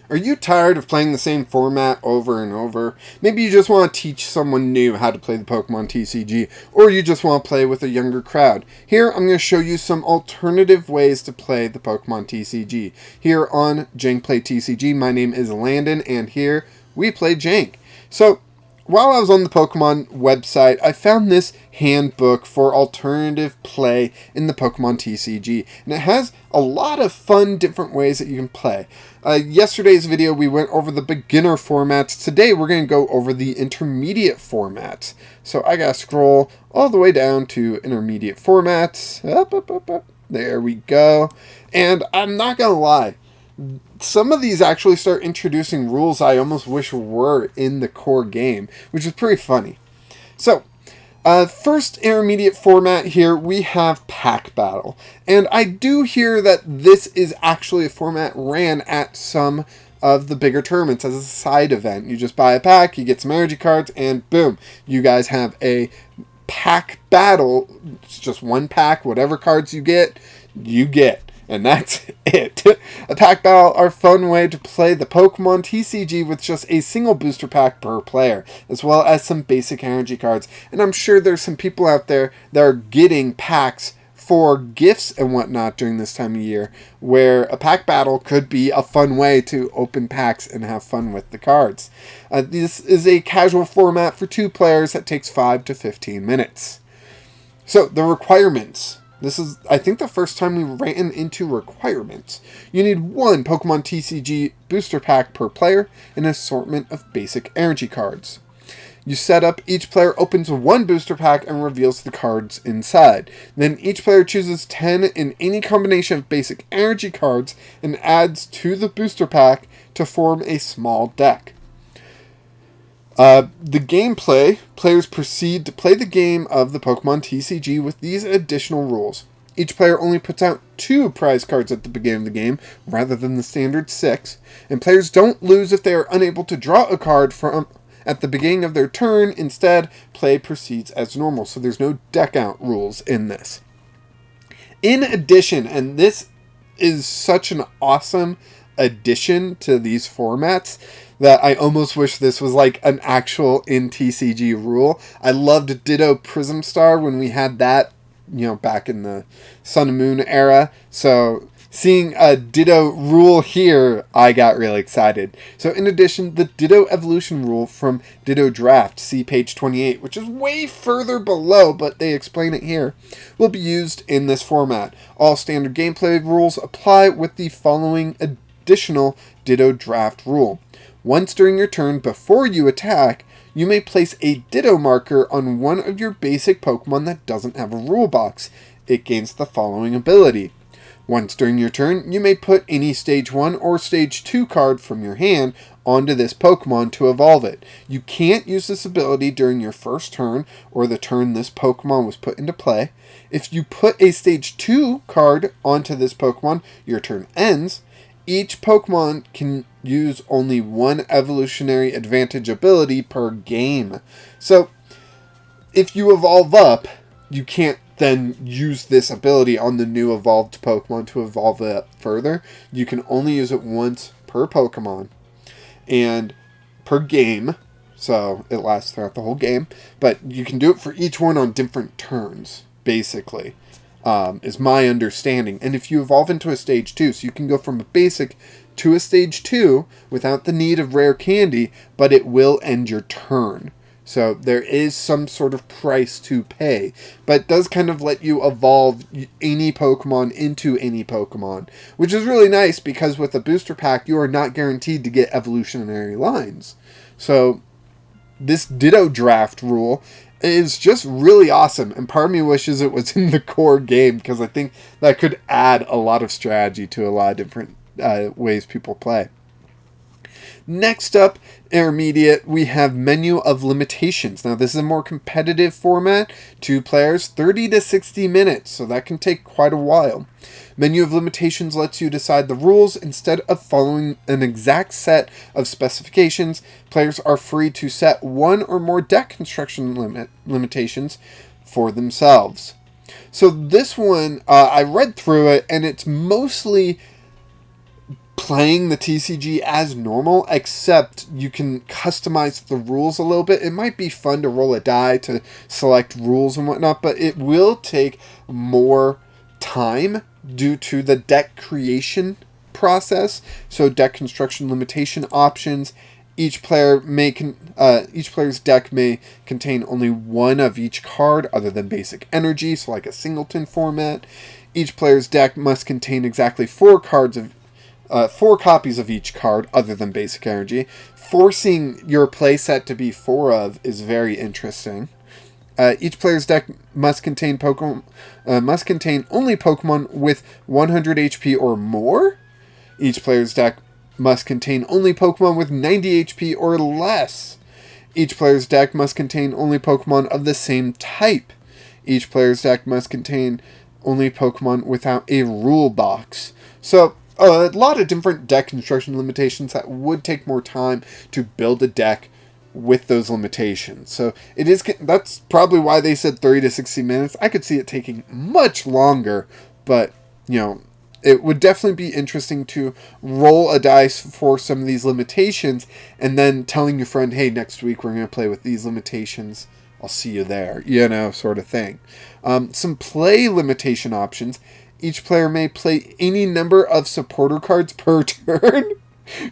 Are you tired of playing the same format over and over? Maybe you just want to teach someone new how to play the Pokemon TCG, or you just want to play with a younger crowd. Here, I'm going to show you some alternative ways to play the Pokemon TCG. Here on Jank Play TCG, my name is Landon, and here we play Jank. So, while I was on the Pokemon website, I found this handbook for alternative play in the Pokemon TCG, and it has a lot of fun different ways that you can play. Yesterday's video we went over the beginner formats. Today we're going to go over the intermediate formats. So I gotta scroll all the way down to intermediate formats. Up. There we go. And I'm not gonna lie, some of these actually start introducing rules I almost wish were in the core game, which is pretty funny. So, first intermediate format here, we have Pack Battle. And I do hear that this is actually a format ran at some of the bigger tournaments as a side event. You just buy a pack, you get some energy cards, and boom, you guys have a pack battle. It's just one pack, whatever cards you get. And that's it. A pack battle are a fun way to play the Pokemon TCG with just a single booster pack per player, as well as some basic energy cards. And I'm sure there's some people out there that are getting packs for gifts and whatnot during this time of year, where a pack battle could be a fun way to open packs and have fun with the cards. This is a casual format for 2 players that takes 5 to 15 minutes. So, the requirements. This is, I think, the first time we ran into requirements. You need 1 Pokemon TCG booster pack per player and an assortment of basic energy cards. You set up, each player opens 1 booster pack and reveals the cards inside. Then each player chooses 10 in any combination of basic energy cards and adds to the booster pack to form a small deck. The gameplay, players proceed to play the game of the Pokemon TCG with these additional rules. Each player only puts out 2 prize cards at the beginning of the game, rather than the standard 6, and players don't lose if they are unable to draw a card from at the beginning of their turn. Instead, play proceeds as normal, so there's no deck out rules in this. In addition, and this is such an awesome addition to these formats, that I almost wish this was like an actual in TCG rule. I loved Ditto Prism Star when we had that, back in the Sun and Moon era. So seeing a Ditto rule here, I got really excited. So in addition, the Ditto Evolution rule from Ditto Draft, see page 28, which is way further below, but they explain it here, will be used in this format. All standard gameplay rules apply with the following additional Ditto Draft rule. Once during your turn, before you attack, you may place a Ditto marker on one of your basic Pokemon that doesn't have a rule box. It gains the following ability. Once during your turn, you may put any Stage 1 or Stage 2 card from your hand onto this Pokemon to evolve it. You can't use this ability during your first turn or the turn this Pokemon was put into play. If you put a Stage 2 card onto this Pokemon, your turn ends. Each Pokemon can use only 1 evolutionary advantage ability per game. So, if you evolve up, you can't then use this ability on the new evolved Pokemon to evolve it up further. You can only use it once per Pokemon and per game, so it lasts throughout the whole game. But you can do it for each one on different turns, basically. Is my understanding. And if you evolve into a Stage 2, so you can go from a basic to a Stage 2 without the need of rare candy, but it will end your turn. So there is some sort of price to pay, but it does kind of let you evolve any Pokemon into any Pokemon, which is really nice because with a booster pack, you are not guaranteed to get evolutionary lines. So this Ditto Draft rule is just really awesome, and part of me wishes it was in the core game, because I think that could add a lot of strategy to a lot of different ways people play. Next up, intermediate, we have Menu of Limitations. Now, this is a more competitive format. 2 players, 30 to 60 minutes, so that can take quite a while. Menu of Limitations lets you decide the rules. Instead of following an exact set of specifications, players are free to set 1 or more deck construction limitations for themselves. So this one, I read through it, and it's mostly playing the TCG as normal, except you can customize the rules a little bit. It might be fun to roll a die to select rules and whatnot, but it will take more time due to the deck creation process. So deck construction limitation options. Each player's deck may contain only one of each card other than basic energy, so like a singleton format. Each player's deck must contain exactly 4 copies of each card other than basic energy. Forcing your playset to be 4 of is very interesting. Each player's deck must contain only Pokemon with 100 HP or more. Each player's deck must contain only Pokemon with 90 HP or less. Each player's deck must contain only Pokemon of the same type. Each player's deck must contain only Pokemon without a rule box. So, a lot of different deck construction limitations that would take more time to build a deck with those limitations. So, that's probably why they said 30 to 60 minutes. I could see it taking much longer, but, it would definitely be interesting to roll a dice for some of these limitations and then telling your friend, hey, next week we're going to play with these limitations. I'll see you there, sort of thing. Some play limitation options. Each player may play any number of supporter cards per turn.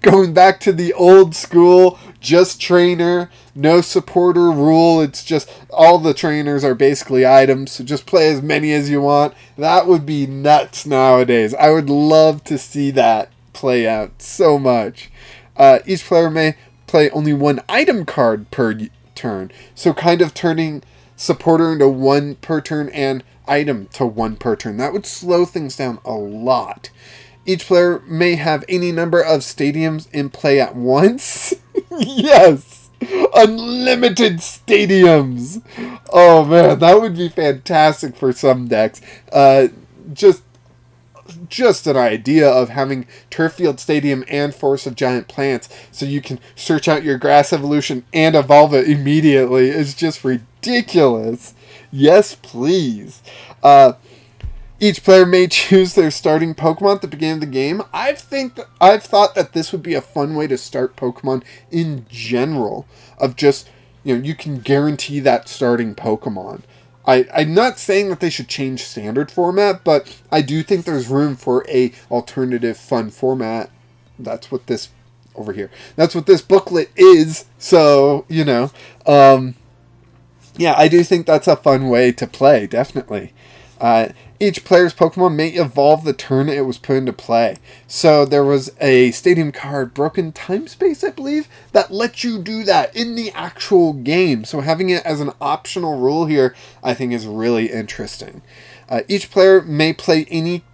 Going back to the old school, just trainer, no supporter rule. It's just all the trainers are basically items, so just play as many as you want. That would be nuts nowadays. I would love to see that play out so much. Each player may play only one item card per turn, so kind of turning supporter into 1 per turn and item to 1 per turn. That would slow things down a lot. Each player may have any number of stadiums in play at once. Yes! Unlimited stadiums! Oh man, that would be fantastic for some decks. Just an idea of having Turf Field Stadium and Forest of Giant Plants so you can search out your Grass Evolution and evolve it immediately is just ridiculous. Yes, please. Each player may choose their starting Pokemon at the beginning of the game. I've thought that this would be a fun way to start Pokemon in general. Of just, you can guarantee that starting Pokemon. I'm not saying that they should change standard format, but I do think there's room for a alternative fun format. That's what this over here. That's what this booklet is. So, yeah, I do think that's a fun way to play, definitely. Each player's Pokemon may evolve the turn it was put into play. So there was a stadium card, Broken Time Space, I believe, that lets you do that in the actual game. So having it as an optional rule here, I think is really interesting. Each player may play any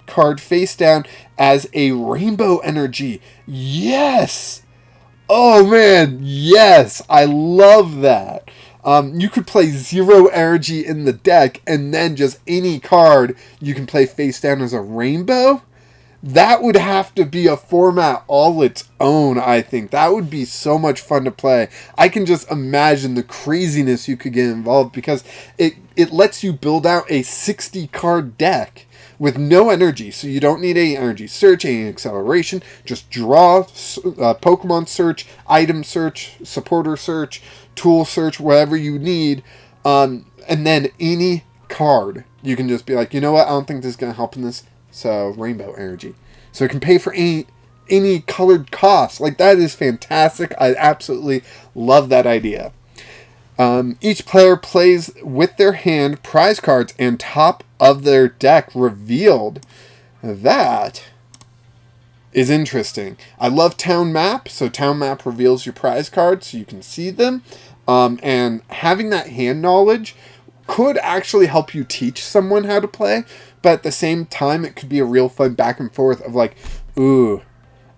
card face down as a rainbow energy. Yes! Oh man, yes! I love that. You could play 0 energy in the deck, and then just any card you can play face down as a rainbow. That would have to be a format all its own, I think. That would be so much fun to play. I can just imagine the craziness you could get involved, because it lets you build out a 60-card deck with no energy, so you don't need any energy search, any acceleration. Just draw, Pokemon search, item search, supporter search, tool search, whatever you need, and then any card, you can just be like, you know what, I don't think this is going to help in this, so rainbow energy. So it can pay for any colored cost. Like, that is fantastic. I absolutely love that idea. Each player plays with their hand prize cards and top of their deck revealed. That is interesting. I love Town Map, so Town Map reveals your prize cards so you can see them. And having that hand knowledge could actually help you teach someone how to play, but at the same time, it could be a real fun back and forth of like, ooh,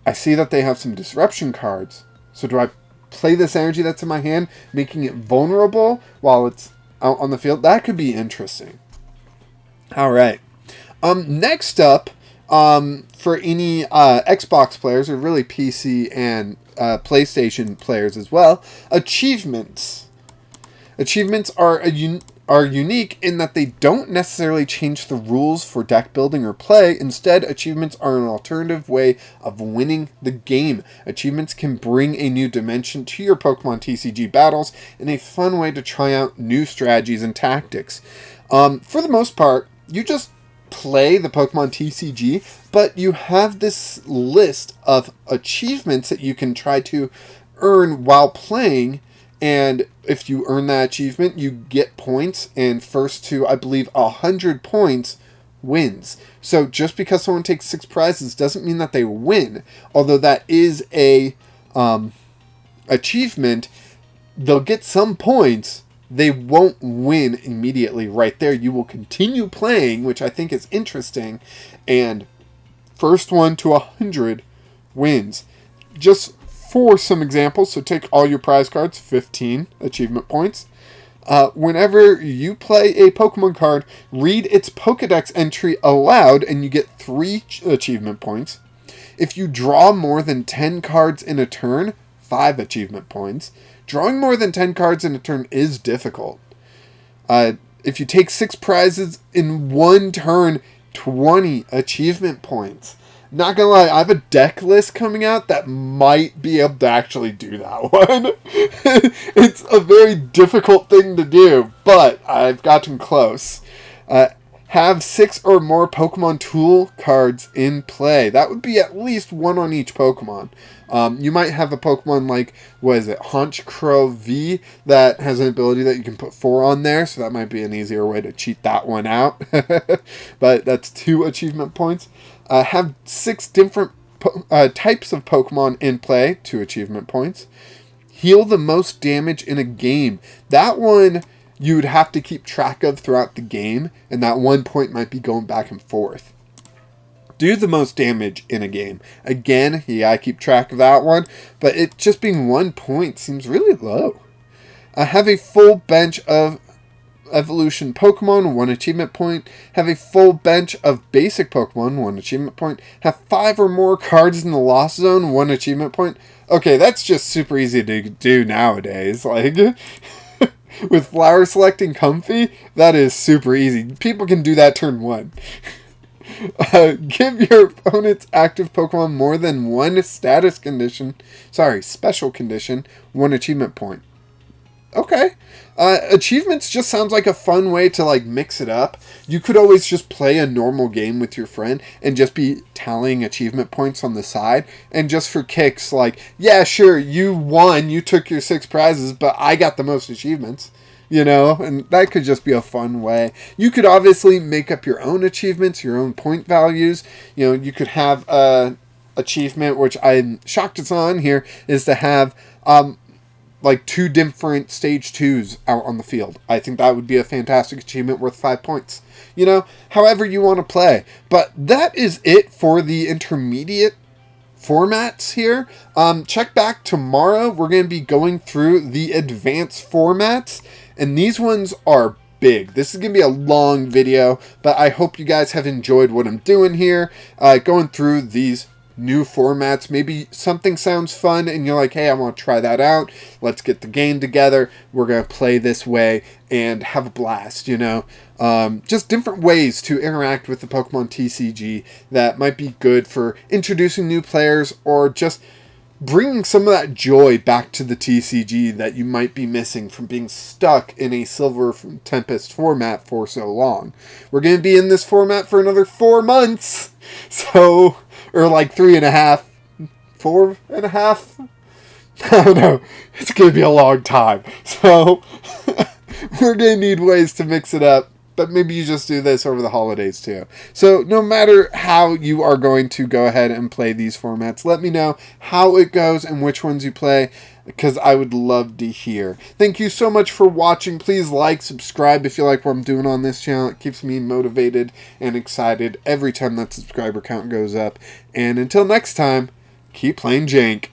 I see that they have some disruption cards. So do I play this energy that's in my hand, making it vulnerable while it's out on the field? That could be interesting. All right. Next up, for any Xbox players, or really PC and PlayStation players as well, achievements. Achievements are are unique in that they don't necessarily change the rules for deck building or play. Instead, achievements are an alternative way of winning the game. Achievements can bring a new dimension to your Pokemon TCG battles and a fun way to try out new strategies and tactics. For the most part, you just play the Pokemon TCG, but you have this list of achievements that you can try to earn while playing. And if you earn that achievement, you get points, and first to, I believe, 100 points wins. So just because someone takes 6 prizes doesn't mean that they win. Although that is a achievement, they'll get some points. They won't win immediately right there. You will continue playing, which I think is interesting, and first one to 100 wins. Just for some examples, so take all your prize cards, 15 achievement points. Whenever you play a Pokemon card, read its Pokedex entry aloud and you get 3 achievement points. If you draw more than 10 cards in a turn, 5 achievement points. Drawing more than 10 cards in a turn is difficult. If you take 6 prizes in one turn, 20 achievement points. Not gonna lie, I have a deck list coming out that might be able to actually do that one. It's a very difficult thing to do, but I've gotten close. Have 6 or more Pokemon tool cards in play. That would be at least 1 on each Pokemon. You might have a Pokemon like, Honchkrow V that has an ability that you can put 4 on there, so that might be an easier way to cheat that one out. But that's 2 achievement points. Have 6 different types of Pokemon in play, 2 achievement points. Heal the most damage in a game. That one you would have to keep track of throughout the game, and that 1 point might be going back and forth. Do the most damage in a game. Again, I keep track of that one, but it just being 1 point seems really low. Have a full bench of evolution Pokemon, 1 achievement point. Have a full bench of basic Pokemon, 1 achievement point. Have 5 or more cards in the Lost Zone, 1 achievement point. Okay, that's just super easy to do nowadays. With Flower Selecting Comfy, that is super easy. People can do that turn 1. Give your opponent's active Pokemon more than 1 special condition, 1 achievement point. Okay. Achievements just sounds like a fun way to mix it up. You could always just play a normal game with your friend and just be tallying achievement points on the side. And just for kicks, yeah, sure, you won, you took your 6 prizes, but I got the most achievements. And that could just be a fun way. You could obviously make up your own achievements, your own point values. You could have a achievement, which I'm shocked it's on here, is to have 2 different stage 2s out on the field. I think that would be a fantastic achievement worth 5 points. However you want to play. But that is it for the intermediate formats here. Check back tomorrow. We're going to be going through the advanced formats, and these ones are big. This is going to be a long video, but I hope you guys have enjoyed what I'm doing here, going through these new formats. Maybe something sounds fun and you're like, hey, I want to try that out. Let's get the game together. We're going to play this way and have a blast, just different ways to interact with the Pokemon TCG that might be good for introducing new players or just bringing some of that joy back to the TCG that you might be missing from being stuck in a Silver Tempest format for so long. We're going to be in this format for another 4 months. So, or 3.5, 4.5. I don't know. It's going to be a long time. So, we're going to need ways to mix it up. But maybe you just do this over the holidays too. So no matter how you are going to go ahead and play these formats, let me know how it goes and which ones you play, because I would love to hear. Thank you so much for watching. Please subscribe if you like what I'm doing on this channel. It keeps me motivated and excited every time that subscriber count goes up. And until next time, keep playing Jank.